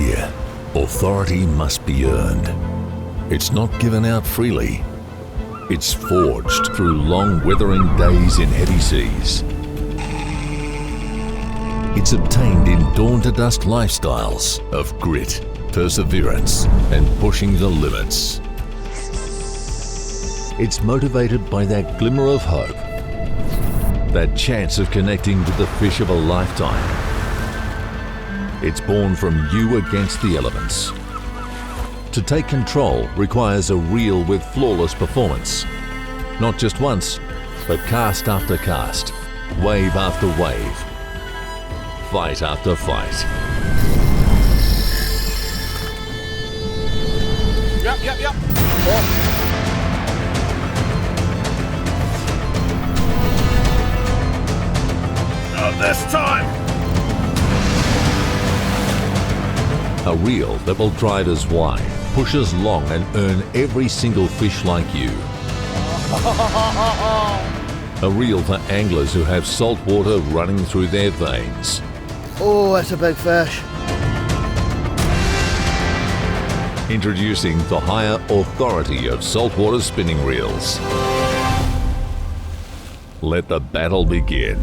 Here, authority must be earned. It's not given out freely. It's forged through long weathering days in heavy seas. It's obtained in dawn-to-dusk lifestyles of grit, perseverance, and pushing the limits. It's motivated by that glimmer of hope, that chance of connecting with the fish of a lifetime. It's born from you against the elements. To take control requires a reel with flawless performance. Not just once, but cast after cast, wave after wave, fight after fight. Yep. Oh. Not this time! A reel that will drive us wide, push us long and earn every single fish like you. A reel for anglers who have salt water running through their veins. Oh, that's a big fish. Introducing the higher authority of saltwater spinning reels. Let the battle begin.